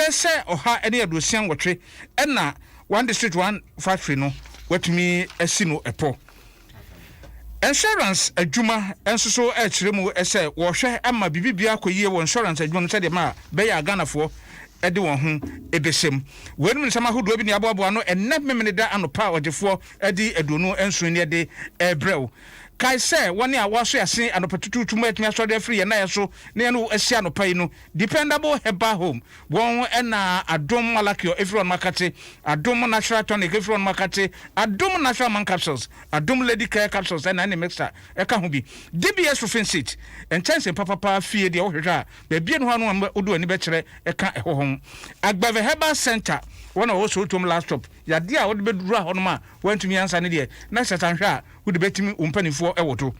bese oha ene adusian wotwe ena one district one factory no watumi asino epo insurance adwuma enso so ekiremu ese wo hwe ama bibibia akoyie wo insurance adwuma no sede ma be ya ganafo ede won ho ebesem wenu nsama hodo bi ne aboabo no enne memene da anopa ogefo edi aduonu enso ne de ebrew kai say one a waso yase anopetutu mu atumi aso de free na yeso ne no asia no pai no dependable herbal home won na Adom malakio everyone makate Adom natural tonic everyone makate Adom natural man capsules Adom lady care capsules na ne mixer e ka ho bi DBS roofing sheet en chance papa fie de wo hwehwa ba bie no ho odo ani be kire e ka ehom Agbave herbal center one of also to laptop ya dia wo de bedura ho no ma wantumi ansa ne de na setanhwa wo de betimi umpanifo ewoto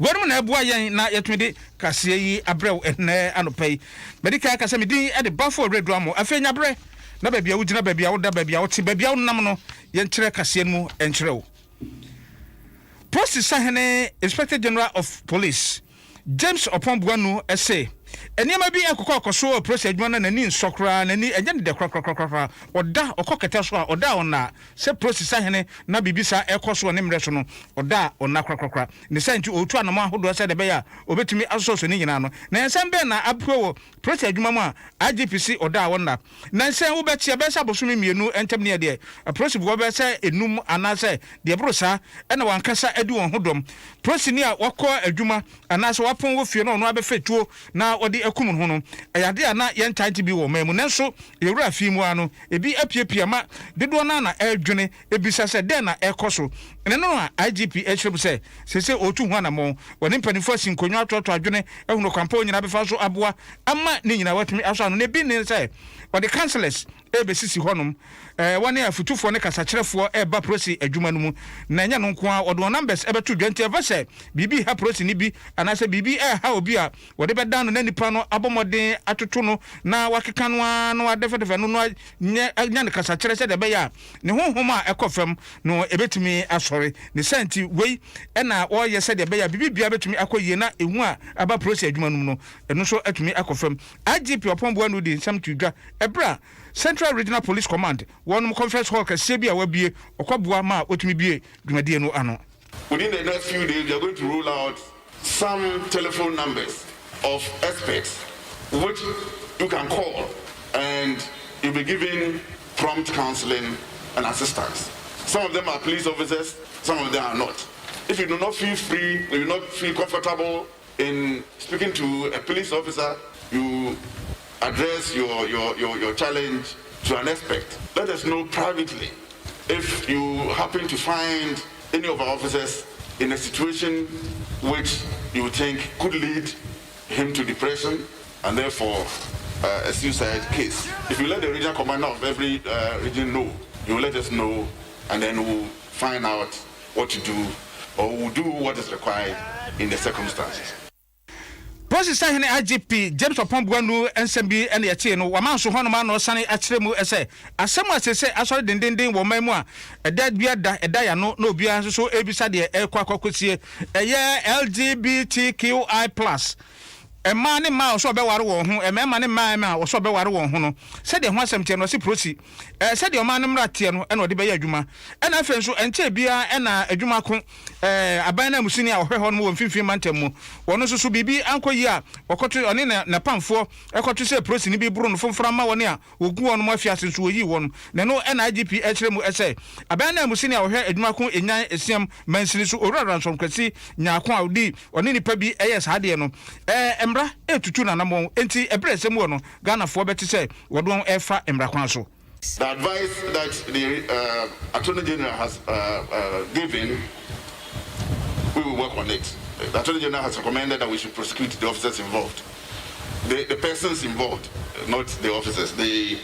wenu na ebua yen na yetumide kase yi abrew enne anopai medical kase medin e de bafo redu amo afenya bre na babia wo gina babia wo da babia wo ti babia wo nam no yen kire kase mu enkirew Post Sahene Inspector General of Police James Opombuanu ese eniema bi akokọ akoso process adwuma na ni nsokra na ni enye de krakrakrakra oda okokete so oda ona se process ahene na bibisa ekoso ne mre so no oda ona krakrakra ne santi otu anamo ahodo se de be ya obetumi asoso ni nyina no na ensem be na aprowo process adwuma mu a IGPC oda wona na ensem wo betia be sa bosumi mienu entem ne de process wo be se enum anase de brosa na wankasa adi won hodom process ni a wakọ adwuma anase wapon wo fie no no abefetuo na odi akum ho no ayade ana yen tanti bi wo mamu nenso yewura fi mu ano ebi apiepia ma dedo na adwene ebisa se den na ekoso ene no a IGP ehwem se otu ho na mo woni mpanifo asinkonwa atoto adwene ehunu kwampa nyina befa so aboa ama ne nyina watumi aso ano ne bi ne se odi councillors ebesisi honom woni afutufo ne kasakyerefo eba prosi adwuma no mu na nya no nko a odo numbers ebetu dwante evase bibi ha prosi ni bi anase bibi ha obi a wode bedan no na nipa no abomoden atoto no na wakeka no no adefedefe no no nya ne kasakyere se de be ya ne honhom a ekofam no ebetumi asore ne santi wei na wo ye se de be ya bibi bia betumi akoyie na ehu a aba prosi adwuma no no eno so atumi akofam IGP Opombo no di nsam tudwa ebra Central Regional Police Command one conference hall kase bia wabie okwaboa ma otumi bie dwumadie no ano. Within the next few days, we are going to roll out some telephone numbers of experts which you can call and you'll be given prompt counseling and assistance. Some of them are police officers, some of them are not. If you do not feel free, you do not feel comfortable in speaking to a police officer, you address your challenge to an expert. Let us know privately if you happen to find any of our officers in a situation which you think could lead him to depression and therefore a suicide case. If you let the regional commander of every region know, you will let us know and then we'll find out what to do or we'll do what is required in the circumstances. Process Sahene IGP James Opombuanu NSMB and Yachi no wamanso hono ma no sane akyeremu ese asem asese asori dendenden wo mamu a eda bia da eda ya no na obia so ebisa de ekwakokosie eye LGBTQI+ Ema ne ma oso be ware wo ho ema ne ma oso be ware wo ho no se de ho asem tie no se prosi se de o ma ne mra tie no e no de be ya adwuma e na afen so enche bia e na adwuma ko aban na musini a ohwe ho no wo mfimfin mantam mu wono so so bibi ankoyi a okoto oni na pamfo ekoto se prosi ni bi buru no fomfra ma woni a ogu won mo afiase so oyi won na no e na IGP ekire mu ese aban na musini a ohwe adwuma ko enyan esiam mansini so orura nsom kwasi nyaako a odi oni nipa bi eyes hade no emra etutu na namo enti ebrese mu no Ghana fo beti say wodon efa emra kwan so. The advice that the Attorney General has given, we will work on it. The Attorney General has recommended that we should prosecute the officers involved, the persons involved, not the officers, the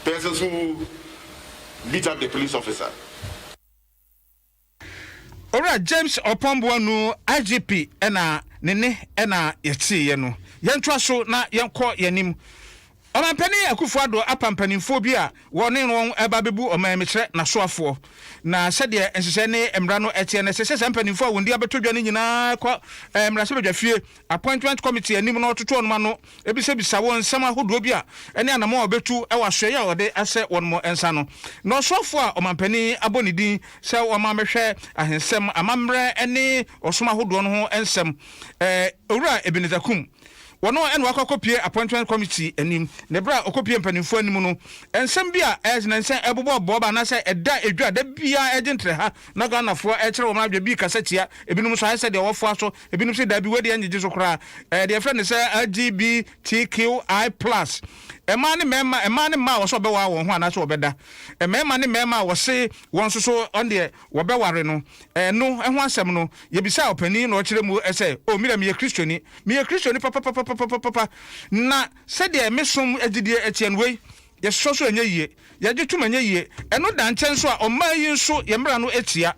persons who beat up the police officer. Alright, James Opombuanu IGP ena nene ena yeti ye no yentwa so na yenko yanim Omampani Akufo-Addo apampanimfo bi a woni no eba bebu omamekere na soafo na sede ensese ne emra no etie ne sese sampanimfo a wondi abetodwa ne nyina kwa emra se bedwafie appointment committee anim no toto no no ebise bisa won nsem ahodo bi a ene anamo obetu e wasoye a ode ase wonmo ensa no no soafo a omampani abonidin se omamehwe ahensem amamre ene osoma ahodo no ho ensem owura Ebenezakum wono eno akokopie appointment committee anim ne bra okopie mpanimfo anim no ensem bia ezenense ebobo boba na se eda edwa da bia egentre ha na ganafo ekere wo madwa bi kasatia ebinum so hase de wofo aso ebinum se da bi wedi anyije so kra de friend ne se LGBTQI+ ema ne ma wo so be wa wo ho ana so obeda ema ne mema wo se won so onde wo be ware no no ho asem no ye bisa opani no kire mu ese o mira me Christiani papa na sede mesom agidie etien wei ye soso enye yie ye gituma enye yie eno da nchen so a oman yi nso ye mra no etia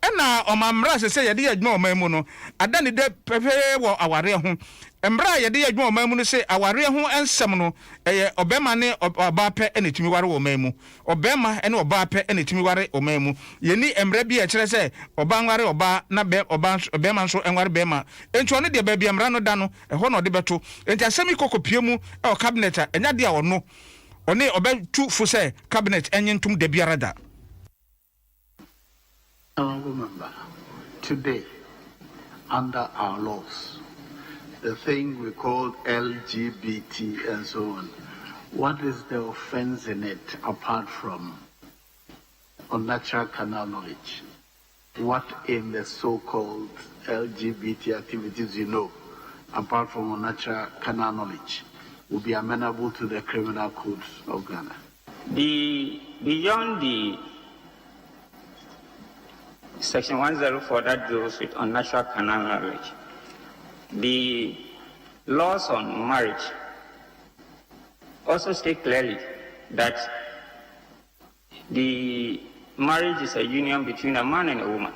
ena omamra sese ye de adwuma oman mu no ada ne de pepe wo aware ho emra ye de adwuma oman mu no se aware ho ensem no eye obema ne oba pe ene timi ware wo man mu obema ene oba pe ene timi ware oman mu ye ni emra bi e kire se oba nware oba na be obema nso enware bema enti ono de ba bi emra no da no eho no de beto enti asemi kokopie mu e cabinet a enya de a ono one obetu fu say cabinet enyentum de biarada. Remember, today, under our laws, the thing we call LGBT and so on, what is the offense in it apart from unnatural carnal knowledge? What in the so-called LGBT activities apart from unnatural carnal knowledge, will be amenable to the criminal codes of Ghana? Beyond the Section 104 that deals with unnatural carnal knowledge, the laws on marriage also state clearly that the marriage is a union between a man and a woman.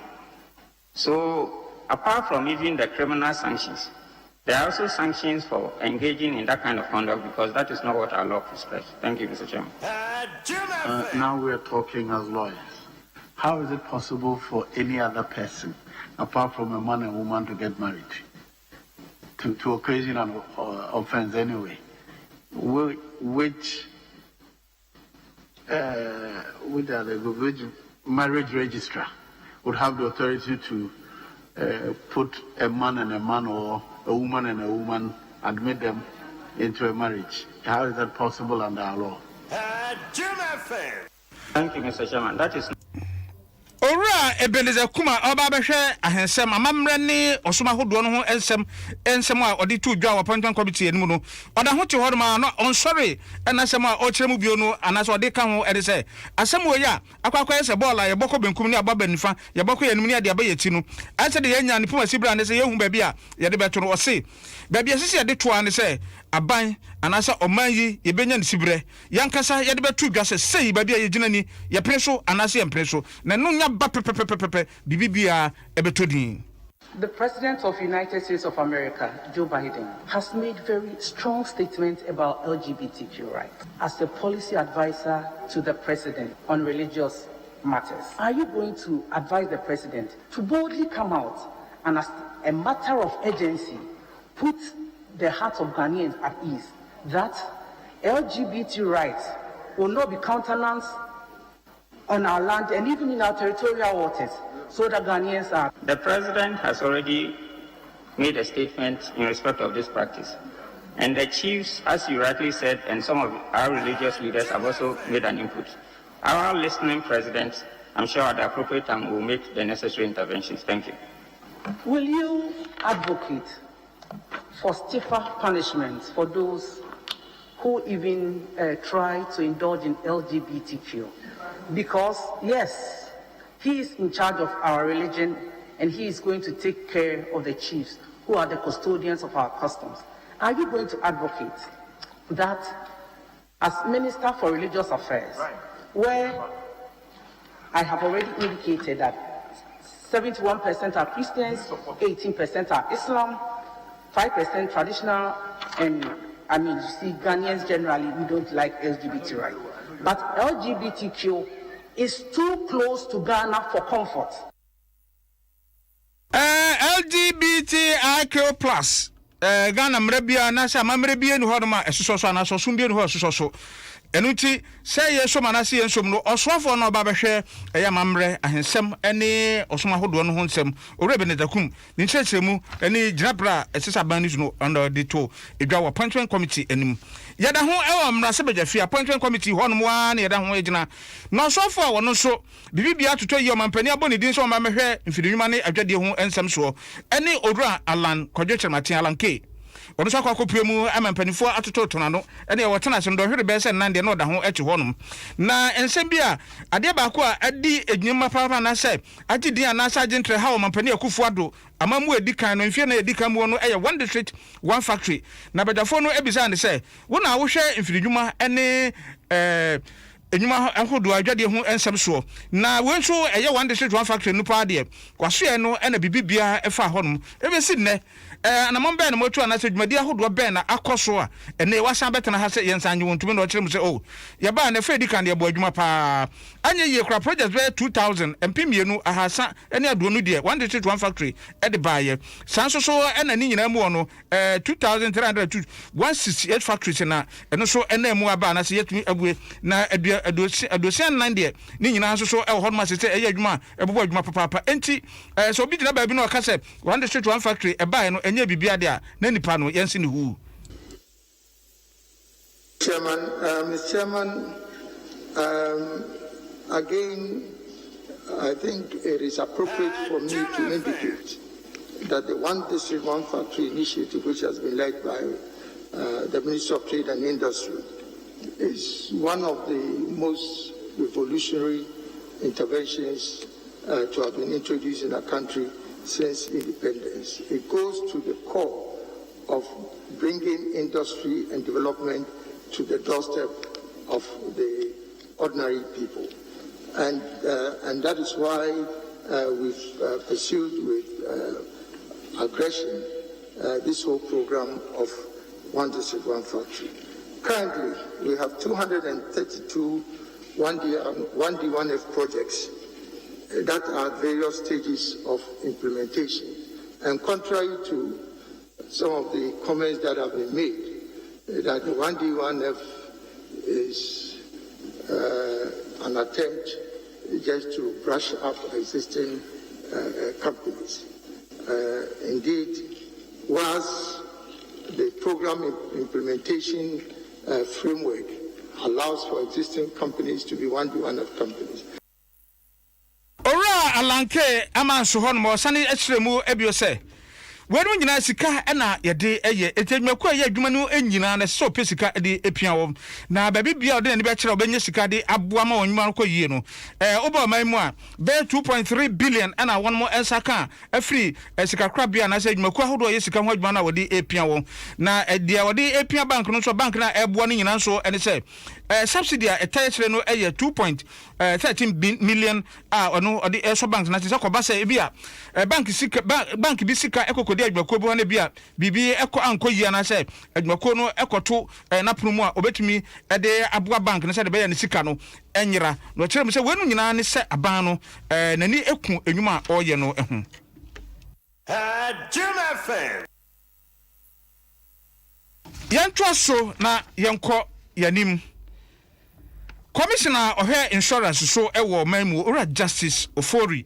So, apart from even the criminal sanctions, there are also sanctions for engaging in that kind of conduct because that is not what our law prescribes. Thank you, Mr. Chairman. Now we are talking as lawyers. How is it possible for any other person, apart from a man and woman, to get married? To occasion an offense anyway? Which marriage registrar would have the authority to put a man and a man or a woman and a woman, admit them into a marriage? How is that possible under our law? Thank you, Mr. Chairman. That is Ora Ebenezakum oba behwe ahensem amamre ne osoma hodo no ho ensem a odi tu dwa appointment committee enimu no oda ho te ho ma no on sorry enasem a o kire mu bio no anaso odi ka ho ede se asem wo ya akwakwa se ball a ye boko benkum ne ababa nifa ye boko ye enimu ne ade abaye ti no ase de ye nya ne puma sibra ne se ye hu ba bi a ye de beto no o se ba bi asese ye de to ane se aban anasa oman yi ye benya ne sibre yankasa ye de betu dwa se sei ba bi a ye gina ni ye preso anasa ye preso na no nya ba bibibia ebetodin. The President of the United States of America, Joe Biden, has made very strong statements about LGBTQ rights as a policy advisor to the President on religious matters. Are you going to advise the President to boldly come out and, as a matter of urgency, put the hearts of Ghanaians at ease that LGBT rights will not be countenanced on our land and even in our territorial waters, so that Ghanaians are... The President has already made a statement in respect of this practice. And the chiefs, as you rightly said, and some of our religious leaders have also made an input. Our listening President, I'm sure at the appropriate time, will make the necessary interventions. Thank you. Will you advocate for stiffer punishments for those who even try to indulge in LGBTQ? Because, yes, he is in charge of our religion and he is going to take care of the chiefs who are the custodians of our customs. Are you going to advocate that as Minister for Religious Affairs, where I have already indicated that 71% are Christians, 18% are Islam, 5% traditional, and I mean, you see, Ghanaians generally, we don't like LGBT rights. But LGBTQ is too close to Ghana for comfort. LGBTIQ plus. Ghana mrebia na sha mamrebia ni hodoma esoso na soso mbia ni ho soso. Enuti say ye so manase ye nsom no osofo no ba behwe eya mamre ahensem ene osoma hodo no ho nsem owrebe ne dakum ni nchechemu ene ginabra esesa ban ni no under the to edwa appointment committee enim yada ho ewo mrase bejafi appointment committee ho no wa na yada ho egina no osofo a wono so bibibia toto ye omampani aboni din so mamehwe mfidinwuma ne adwade ho ensem so ene odura alan kodwochermatin alan k ono so akwa mu amampanifo atoto tonano ene wotena se ndo hwere be se nande no da ho echi honum na ensem bia ade ba ko a adi enyuma papa na se agidi ana sa agentre ha omampani akufu ado amamu edikan no mfie na edikan mu no eye one district one factory na bedafo no ebisa ne se wona wo hwe mfiridwuma ene enyuma ahodo adwade ho ensem so na wenso eye one district one factory no pa de kwaso e no ena bibibia efa honum ebesi ne na mombe na motu ana se dwumadi ahodo ben na akoso a ene wasan betena ha se yensanyi wontumi na okire mu se oh ya ba na fedi kan de abo adwuma pa anye ye kra project be 2000 mpimienu ahasa ene ado no de one district one factory e de baye sanso so ena ni nyina mu no 2300 168 factories na eno so ena mu aba na se yetumi abue na adosian nan de ni nyina so so e ho ma se e adwuma e bobo adwuma papa enti so obi dina ba bi no ka se one district one factory e baye no enye bibia de a na nipa no yensi ne hu. Chairman, Mr. Chairman, again, I think it is appropriate for me to indicate that the One District One Factory initiative, which has been led by the Ministry of Trade and Industry, is one of the most revolutionary interventions to have been introduced in our country since independence. It goes to the core of bringing industry and development to the doorstep of the ordinary people. And that is why we've pursued with aggression this whole program of One District, One Factory. Currently, we have 232 1D1F projects that are at various stages of implementation. And contrary to some of the comments that have been made, that the 1D1F is an attempt just to brush up existing companies. Indeed, whilst the program implementation framework allows for existing companies to be 1D1F companies. Ora alanke ama so hon mo sane akyeremu ebiose wenu nyina sika na yede eye etedwumaku eye adwuma no enyina na so pe sika de epia wo na ba bibia ode ne be kyerɛ obenye sika de aboa ma onwuma ko yie no oba man mu a be 2.3 billion na won mo ensaka afri sika krabia na sɛ adwumaku ahodo ye sika ho adwuma na wode epia wo na dia wode epia bank no so bank na eboa no nyina so ene sɛ subsidy a etayere no eye 2.13 million ono ode so bank na sɛ ko ba sɛ bia bank bi sika ekokodi adwumaku bo na bia bibi eko anko yia na sɛ adwumaku no ekoto na promu a obetumi de aboa bank na sɛ de be ya ne sika no enyira no kyerɛ mu sɛ wenu nyina ne sɛ aban no nani eku enwuma a ɔyɛ no ehu Adom FM yɛntwa so na yɛnkɔ yanim Commissioner of Insurance so ewo mamu ora Justice Ofori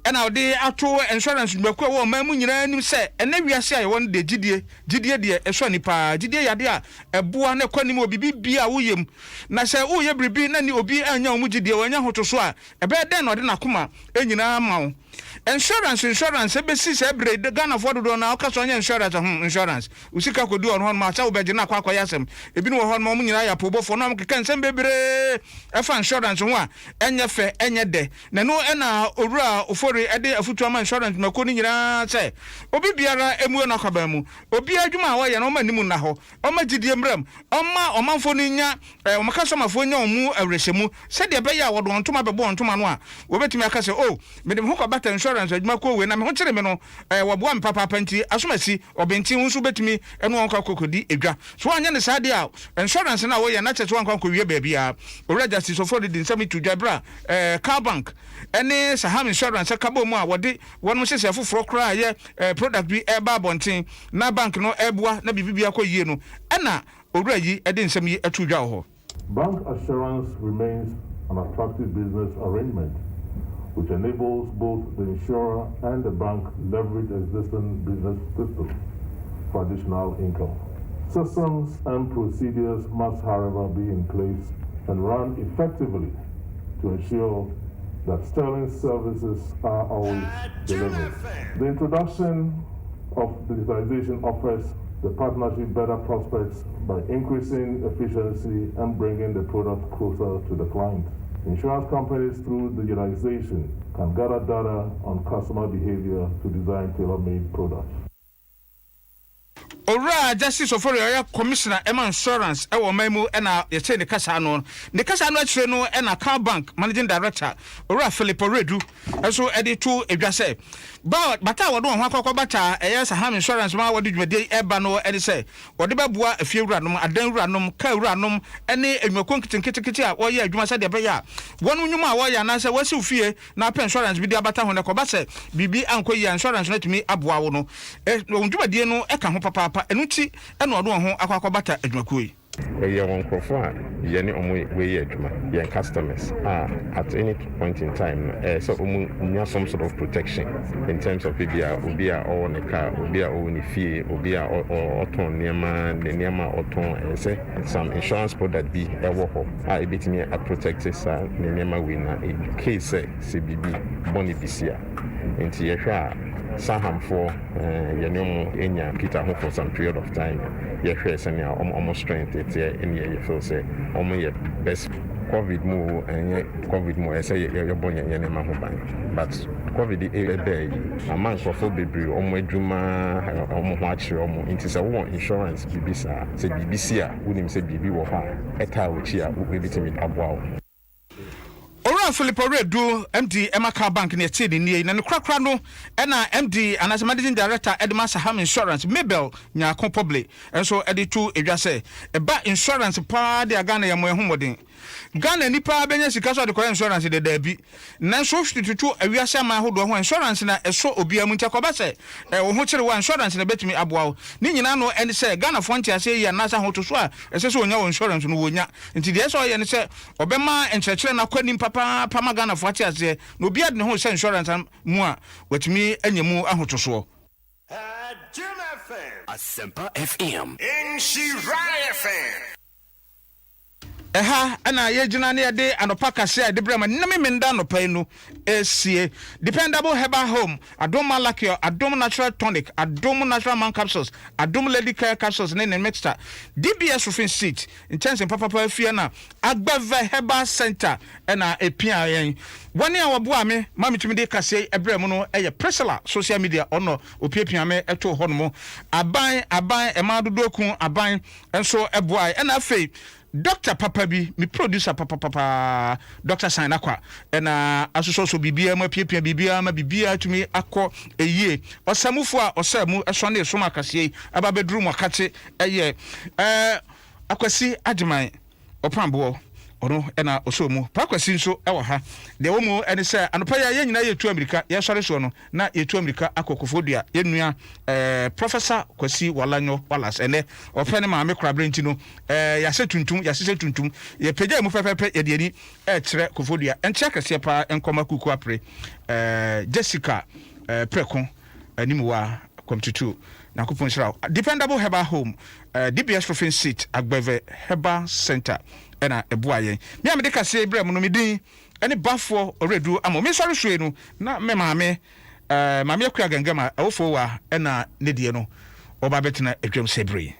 ena ode ato insurance gbakwa wo mamu nyina nim se ena wiase aye won de gidie de eso nipa gidie yade a eboa na kwanim obi bibia woyem na se woye bribi na ni obi anya omu gidie wanya hoto so a ebe den na ode nakoma enyina ma wo insurance ebesi se bre de Ghana for do na okaso anya insurance usika kodu on hon ma cha obeje na kwakwa yasem ebi no hon ma mu nyina ya pobofo na mkeka nsem bebre efa insurance ho a enye fe enye de na no ena owura ofori ede afutu ama insurance mako ni nyina se obi biara emu na kwaba mu obi adwuma a woye na o manimu na ho o ma gidie mram o ma omanfo ni nya o maka so mafo nya omu awrehemu se de be ya wodo ontoma bebo ontoma no a wobetumi aka se oh me dem ho kwaba bata insurance adwuma ko we na me ho kire me no waboa me papa panti asomasi obenti ho so betumi eno onka kokodi edwa so anya ne sade a insurance na wo ye na cheche wanka ko wie ba bia ora justice of the nsami to dwabra car bank ene saham insurance kabo mu a wode wonum hyese foforo kra ye product bi eba bonten na bank no eboa na bibibia ko yie no ena ora yi ede nsam yi atu dwa ho. Bank assurance remains an attractive business arrangement which enables both the insurer and the bank leverage existing business systems for additional income. Systems and procedures must, however, be in place and run effectively to ensure that sterling services are always delivered. The introduction of digitization offers the partnership better prospects by increasing efficiency and bringing the product closer to the client. Insurance companies through digitization can gather data on customer behavior to design tailor-made products. Ora justice of area commissioner Emma insurance e wo mamu e na ye che ne kasa no akire no e na car bank managing director ora Philip Redu eso e to edwase bata wo do ho akwa bata e yes ham insurance ma wo de dwumade e ba no e say wo de babua afie wuranom adan wuranom ka wuranom ene enwakon kitinkiti a wo ye adwuma se de be ya wonu nwuma a wo ya na se wasi ufie na pa insurance bi de abata ho ne ko ba se bibi ankoyi insurance no tumi aboa wo no dwumade no e ka ho papa enuti eno odo ho akwakobata adwumakoi we won crofo a ye ne omo we adwuma ye customers at any point in time so nya some sort of protection in terms of obi a o ne car obi a o ne fie obi a oton niema oton say some insurance product bi e wo ho e betimi a protect sa niema we na in case say bibi boni bisia enti ye hwa Saham for Yanum Enya Peter home for some period of time. Yes, and almost strength it's in your feel say only best COVID move and COVID more. I say you're born Yanema bank, but COVID a day a man for full baby almost Juma almost watch almost into a one insurance BBC say BBC wouldn't say BB or her at how which here will be to me about. Ora Philip Redu MD Emaka Bank ne tie ni na krakra no na MD anase managing director Adom Saham Insurance Mabel Nyako Public enso editu edwase eba insurance pa de Ghana ya mohomodin Ghana nipa benya sika so de ko insurance de dabi na so tutu awiase ama hodo ho insurance na eso obia mu ntakoba se wo ho kire wa insurance na betumi aboa ni nyina no ene se Ghana fo ntiase ya na sa ho to so a ese so onya insurance no wonya nti de so ye ne se obema enkyekere na kwani papa Ghana fo ntiase no obia de ho se insurance mu a watumi anyemu ahotoso Adom FM Asempa FM in Shiraya FM Eha ana yegyina ne de anopa kase de brema name menda anopa no esie dependable herbal home Adom Malakio Adom natural tonic Adom natural man capsules Adom lady care capsules ne mixture DBS roofing sheet intense papa fie na Agbava herbal center na epia yen wani a waboa me mametumi de kase ebrem no eye Priscilla social media ono opiapia me eto ho no aban ema dodoku aban enso eboa na afei Dr. Papa bi mi producer papa Dr. Sainakwa na asoso bibia ma piepia bibia ma bibia tumi akọ eyie osamufo a osamu eso na eso makase aba bedru mu akate eye akwasi adman opambo ono na osomu pakwasi nso ewo ha de wo mu ene se anopa ya nyina yetu Amerika ya sore so no na yetu Amerika akokofodua yenua professor Kwasi Walanyo Wallace ene opene ma me kora brenti no ya se tuntum ye pagya mu pepepe ye de ani kire kofodua enche kase pa enkoma kuku apre Jessica Prekon animwa komtutu na kupon shira dependable herbal home DBS roofing sheet Agbave herbal center ena ebuaye mi amede kase ebrem no medin ene bafo oredu amo me sori hwe no na me maame maame akua gangama awofo wa ena ne die no oba betena edwem sebre